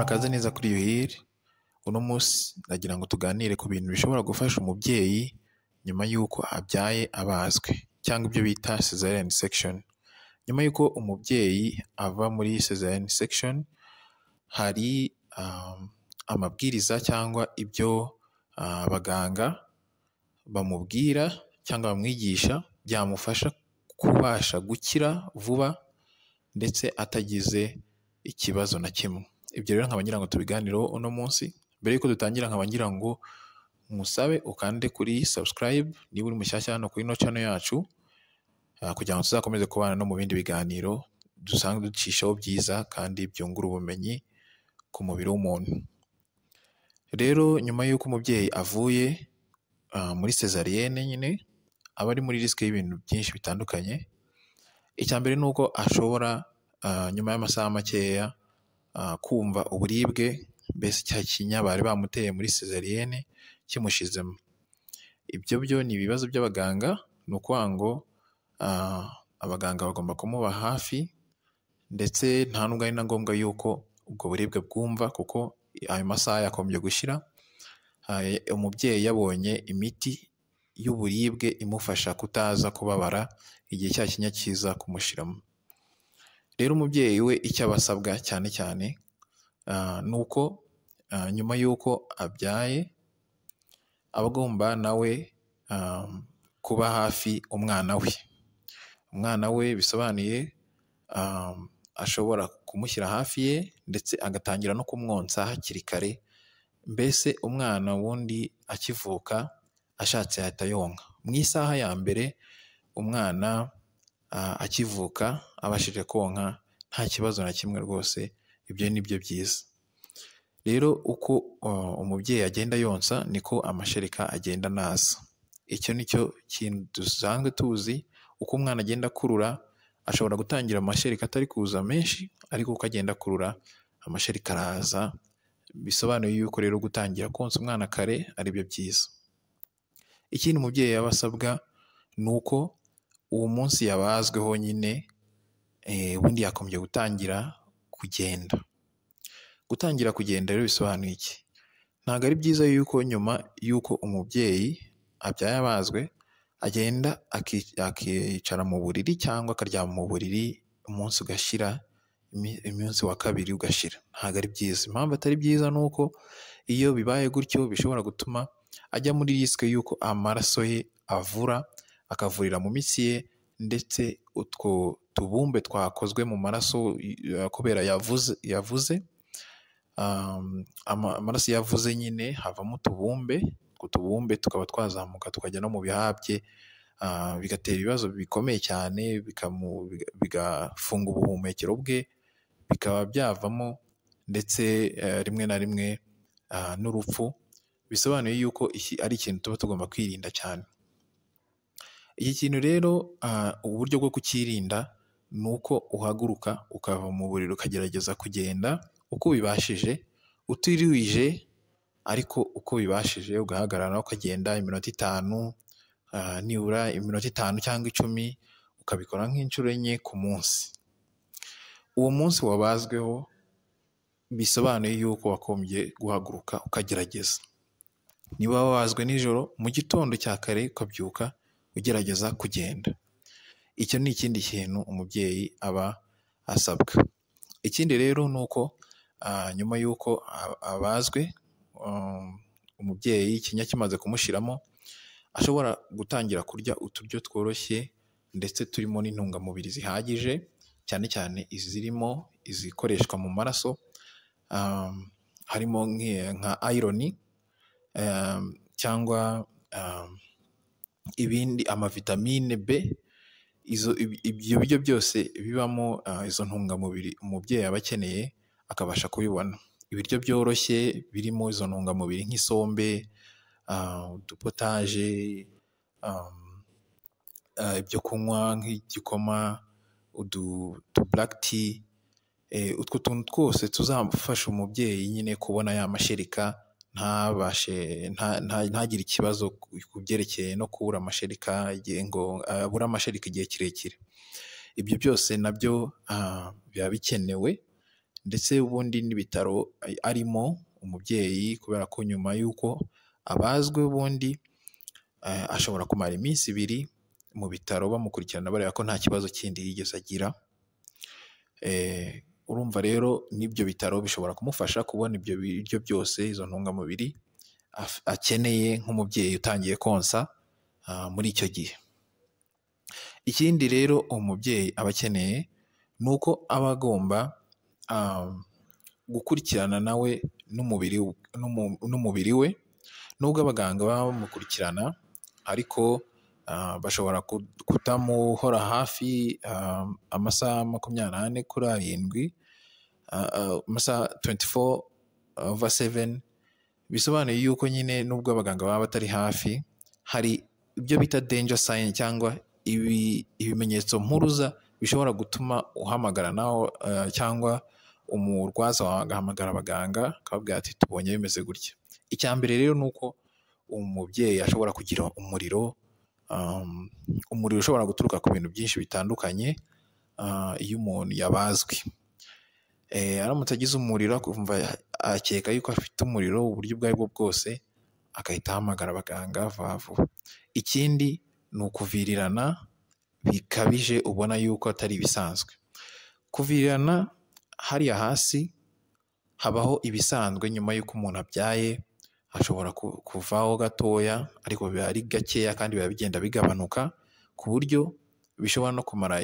Murakaza neza kuri Yuhiri. Uno munsi nagira ngo tuganire ku bintu bishobora gufasha umubyeyi nyuma y'uko abyaye abazwe cyangwa ibyo bita cesarean section. Nyuma y'uko umubyeyi ava muri cesarean section, hari amabwiriza cyangwa ibyo abaganga bamubwira cyangwa bamwigisha byamufasha kubasha gukira vuba ndetse atagize ikibazo na kimwe. Ibyo rero nkaba ngira ngo tubiganireho uno munsi. Mbere yuko dutangira nkaba ngira ngo musabe ukande kuri subscribe niba uri mushyashya hano kuri ino channel yacu, kugira ngo tuzakomeze kubana no mu bindi biganiro dusanzwe ducishaho byiza kandi byungura ubumenyi ku mubiri w'umuntu. Rero nyuma y'uko umubyeyi avuye muri cesarienne nyine aba ari muri risk y'ibintu byinshi bitandukanye. Icya mbere ni uko ashobora nyuma y'amasaha makeya kumva uburibwe, mbese cya kinya bari bamuteye muri cesarienne kimushizemo. Ibyo byo ni ibibazo by'abaganga, ni ukuvuga ngo abaganga bagomba kumuba hafi ndetse nta nubwo ari na ngombwa yuko ubwo buribwe bwumva, kuko ayo masaha yakomeje gushira umubyeyi yabonye imiti y'uburibwe imufasha kutaza kubabara igihe cya kinya kiza kumushiramo. Rero umubyeyi we icyo abasabwa cyane cyane ni uko nyuma y'uko abyaye aba agomba nawe kuba hafi umwana we. Umwana we bisobanuye ashobora kumushyira hafi ye ndetse agatangira no kumwonsa hakiri kare. Mbese umwana wundi akivuka ashatse yahita yonka. Mu isaha ya mbere umwana akivuka abashije konka nta kibazo na kimwe rwose. Ibyo ni byo byiza. Rero uko umubyeyi agenda yonsa niko amashereka agenda naza. Icyo ni cyo kintu dusanzwe tuzi. Uko umwana agenda akurura ashobora gutangira amashereka atari kuza menshi, ariko uko agenda akurura amashereka araza. Bisobanuye yuko rero gutangira konsa umwana kare ari byo byiza. Ikindi umubyeyi yaba asabwa ni uko uwo munsi yabazweho nyine ubundi yakomeje gutangira kugenda. Gutangira kugenda rero bisobanuye iki? Ntabwo ari byiza yuko nyuma y'uko umubyeyi abyaye abazwe agenda akicara mu buriri cyangwa akaryama mu buriri umunsi ugashira, umunsi wa kabiri ugashira. Ntabwo ari byiza. Impamvu atari byiza ni uko iyo bibaye gutyo bishobora gutuma ajya muri risk y'uko amaraso ye avura, akavurira mu mitsi ye, ndetse utwo tubumbe twakozwe mu maraso kubera yavuze amaraso yavuze nyine havamo utubumbe. Utwo tubumbe tukaba twazamuka tukajya no mu bihaha bye, bigatera ibibazo bikomeye cyane, bigafunga ubuhumekero bwe, bikaba byavamo ndetse rimwe na rimwe n'urupfu. Bisobanuye yuko iki ari ikintu tuba tugomba kwirinda cyane. Iki kintu rero uburyo bwo kukirinda ni uko uhaguruka ukava mu buriri ukagerageza kugenda uko ubibashije, utiriwije, ariko uko ubibashije ugahagarara ukagenda iminota 5, nibura iminota 5 cyangwa 10, ukabikora nk'inshuro 4 ku munsi. Uwo munsi wabazweho bisobanuye yuko wakomeje guhaguruka ukagerageza. Niba wabazwe nijoro, mu gitondo cya kare ukabyuka ugerageza kugenda. Icyo ni ikindi kintu umubyeyi aba asabwa. Ikindi rero ni uko nyuma y'uko abazwe, umubyeyi ikinya kimaze kumushiramo, ashobora gutangira kurya uturyo tworoshye ndetse turimo n'intungamubiri zihagije, cyane cyane izirimo izikoreshwa mu maraso, harimo nka iron cyangwa ibindi amavitamine B. Ibyo biryo byose bibamo izo ntungamubiri umubyeyi aba akeneye akabasha kubibona. Ibiryo byoroshye birimo izo ntungamubiri nk'isombe, udupotaje, ibyo kunywa nk'igikoma, black tea, utwo tuntu twose tuzafasha umubyeyi nyine kubona ya mashereka, ntagire ikibazo ku byerekeye no kubura amashereka, ngo abura amashereka igihe kirekire. Ibyo byose nabyo biba bikenewe ndetse ubundi n'ibitaro arimo umubyeyi, kubera ko nyuma y'uko abazwe ubundi ashobora kumara iminsi 2 mu bitaro bamukurikirana bareba ko nta kibazo kindi yigeze agira. Urumva rero n'ibyo bitaro bishobora kumufasha kubona ibyo biryo byose, izo ntungamubiri akeneye nk'umubyeyi utangiye konsa muri icyo gihe. Ikindi rero umubyeyi aba akeneye ni uko aba agomba gukurikirana nawe n'umubiri we, nubwo abaganga baba bamukurikirana ariko bashobora kutamuhora hafi amasaha 24/7, amasaha 24/7. Bisobanuye yuko nyine nubwo abaganga baba batari hafi, hari ibyo bita danger sign cyangwa ibimenyetso mpuruza bishobora gutuma uhamagara nawe cyangwa umurwaza wawe agahamagara abaganga akababwira ati tubonye bimeze gutya. Icya mbere rero ni uko umubyeyi ashobora kugira umuriro ushobora guturuka ku bintu byinshi bitandukanye. Iyo umuntu yabazwe aramutse agize umuriro akumva akeka yuko afite umuriro uburyo ubwo aribwo bwose, agahita ahamagara abaganga vuba. Ikindi ni ukuvirirana bikabije ubona yuko atari ibisanzwe. Kuvirirana hariya hasi habaho ibisanzwe nyuma y'uko umuntu abyaye, hashobora kuvaho gatoya ariko biba ari gakeya kandi biba bigenda bigabanuka ku buryo bishobora no kumara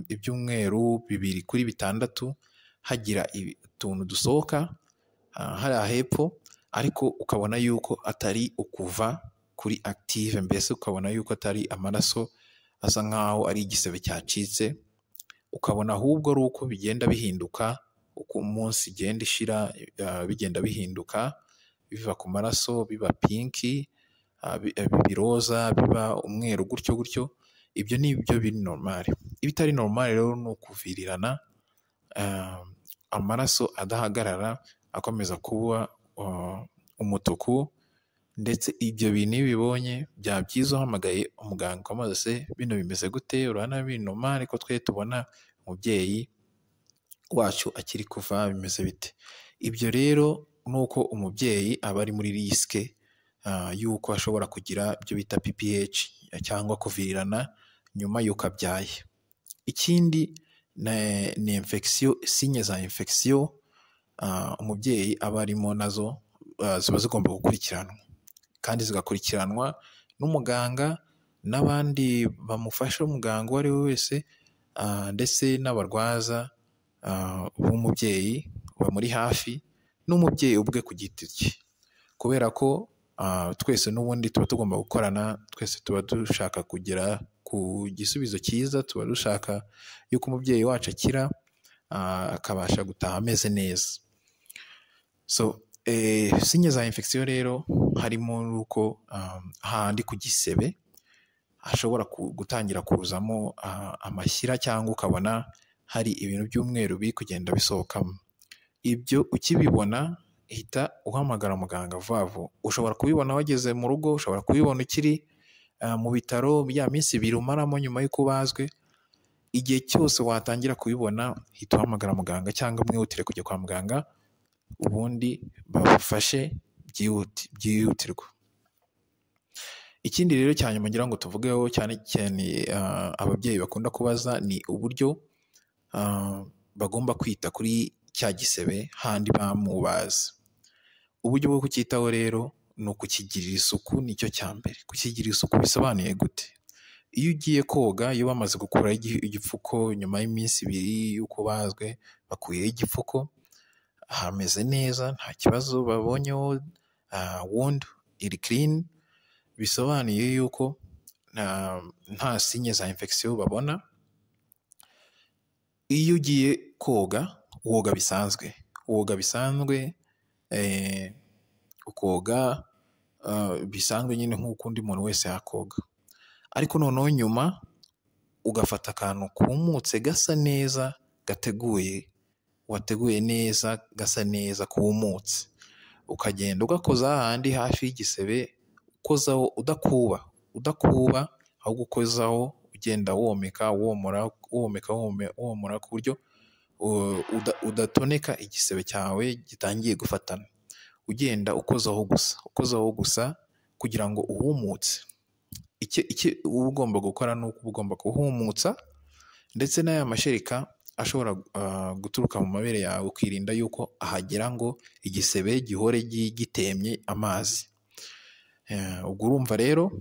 ibyumweru 2 kuri 6 hagira utuntu dusohoka hariya hepfo, ariko ukabona yuko atari ukuva kuri active, mbese ukabona yuko atari amaraso asa nkaho ari igisebe cyacitse, ukabona ahubwo ari uko bigenda bihinduka uko umunsi igenda ishira, bigenda bihinduka biva ku maraso biba pinki, biroza, biba umweru gutyo. Ibyo ni byo biri normal. Ibitari normal rero ni ukuvirirana, amaraso adahagarara akomeza kuba umutuku, ndetse ibyo bintu iyo bibonye byaba byiza uhamagaye umuganga ukamubaza se bino bimeze gute, urabona biri normal ariko twe tubona umubyeyi wacu akiri kuva bimeze bite. Ibyo rero ni uko umubyeyi aba ari muri risike y'uko ashobora kugira ibyo bita PPH cyangwa kuvirirana nyuma y'uko abyaye. Ikindi ni infection, sinye za infection umubyeyi aba arimo nazo ziba zigomba gukurikiranwa, kandi zigakurikiranwa n'umuganga n'abandi bamufasha, umuganga uwo ari we wese, ndetse n'abarwaza b'umubyeyi bamuri hafi, n'umubyeyi ubwe ku giti cye, kubera ko twese n'ubundi tuba tugomba gukorana, twese tuba dushaka kugera ku gisubizo cyiza, tuba dushaka yuko umubyeyi wacu akira akabasha gutaha ameze neza. Sinye za infection rero harimo nuko handi ku gisebe hashobora gutangira kuzamo amashyira, cyangwa ukabona hari ibintu by'umweru biri kugenda bisohokamo. Ibyo ukibibona hita uhamagara muganga vuba. Ushobora kubibona wageze mu rugo, ushobora kubibona ukiri mu bitaro bya minsi 2 umaramo nyuma y'uko ubazwe. Igihe cyose watangira kubibona hita uhamagara muganga cyangwa mwihutire kujya kwa muganga, ubundi babafashe byihutirwa. Ikindi rero cyanyuma ngira ngo tuvugeho cyane cyane ababyeyi bakunda kubaza ni uburyo bagomba kwita kuri cya gisebe handi bamubaza. Uburyo bwo kucyitaho rero ni ukukigirira isuku, nicyo cya mbere. Kukigirira isuku bisobanuye gute? Iyo ugiye koga, iyo bamaze gukuraho igipfuko nyuma y'iminsi 2 y'uko bazwe, bakuyeho igipfuko hameze neza, nta kibazo babonyeho, wound iri clean, bisobanuye yuko nta sinye za infection babona. Iyo ugiye koga woga bisanzwe, ukoga bisanzwe nyine nk'uko undi muntu wese yakoga, ariko noneho nyuma ugafata akantu kumutse gasa neza, wateguye neza, gasa neza kumutse, ukagenda ugakoza ahandi hafi y'igisebe, ukozaho udakuba ahubwo ukozaho ugenda womeka womora ku buryo udatoneka igisebe cyawe gitangiye gufatana, ugenda ukozaho gusa kugira ngo uhumutse. Icyo uba ugomba gukora ni uko uba ugomba kuhumutsa, ndetse n'aya mashereka ashobora guturuka mu mabere yawe ukirinda yuko ahagera ngo igisebe gihore gitemye amazi. Ubwo urumva rero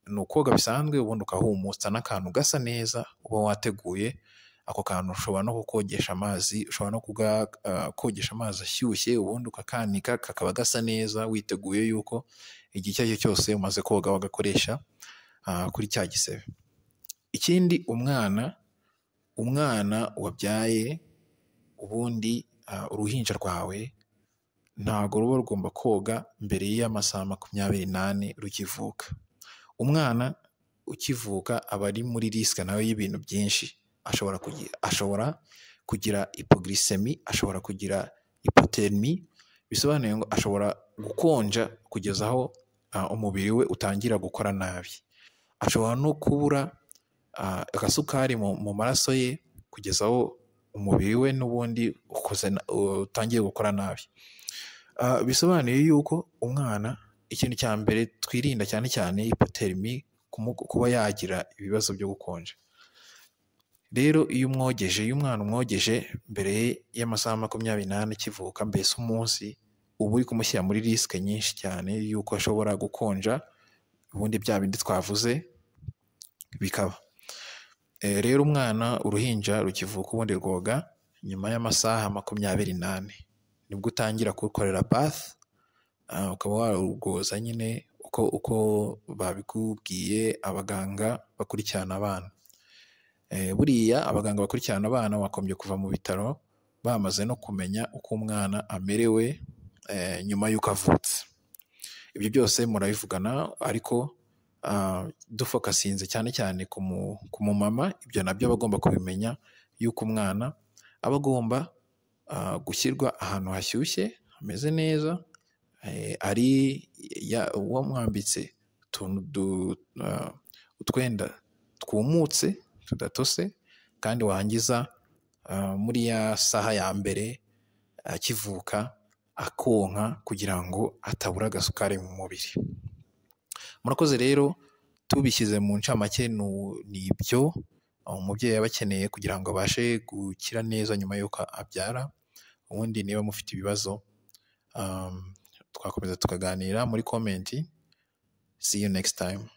ni ukoga bisanzwe, ubundi ukahumutsa n'akantu gasa neza uba wateguye. Ako kantu ushobora no kukogesha amazi, ushobora no kogesha amazi ashyushye, ubundi ukakanika kakaba gasa neza, witeguye yuko igihe icyo ari cyo cyose umaze koga wagakoresha kuri cya gisebe. Ikindi, umwana wabyaye, ubundi uruhinja rwawe ntabwo ruba rugomba koga mbere y'amasaha 28 rukivuka. Umwana ukivuka aba ari muri risike nawe y'ibintu byinshi. Ashobora kugira hypoglycemie, ashobora kugira hypothermie, bisobanuye ngo ashobora gukonja kugeza aho umubiri we utangira gukora nabi. Ashobora no kubura agasukari mu maraso ye kugeza aho umubiri we n'ubundi utangiye gukora nabi. Bisobanuye yuko umwana, ikintu cya mbere twirinda cyane cyane hypothermie, kuba yagira ibibazo byo gukonja. Rero iyo umwana umwogeje mbere y'amasaha 28 kivuka, mbese umunsi, uba uri kumushyira muri risike nyinshi cyane yuko ashobora gukonja, ubundi bya bindi twavuze bikaba. Rero uruhinja rukivuka ubundi rwoga nyuma y'amasaha 28 nibwo utangira kurukorera bath, ukaba warwoza nyine uko babikubwiye abaganga bakurikirana abana. Buriya abaganga bakurikirana abana bakomeje kuva mu bitaro bamaze no kumenya uko umwana amerewe nyuma y'uko avutse. Ibyo byose murabivugana, ariko dufokasinze cyane cyane ku mumama. Ibyo nabyo aba agomba kubimenya yuko umwana aba agomba gushyirwa ahantu hashyushye hameze neza, wamwambitse utwenda twumutse tudatose, kandi wangiza muri ya saha ya mbere akivuka akonka kugira ngo atabura agasukari mu mubiri. Murakoze rero, tubishyize mu ncamake ni ibyo umubyeyi aba akeneye kugira ngo abashe gukira neza nyuma y'uko abyara. Ubundi niba mufite ibibazo twakomeza tukaganira muri komenti. See you next time.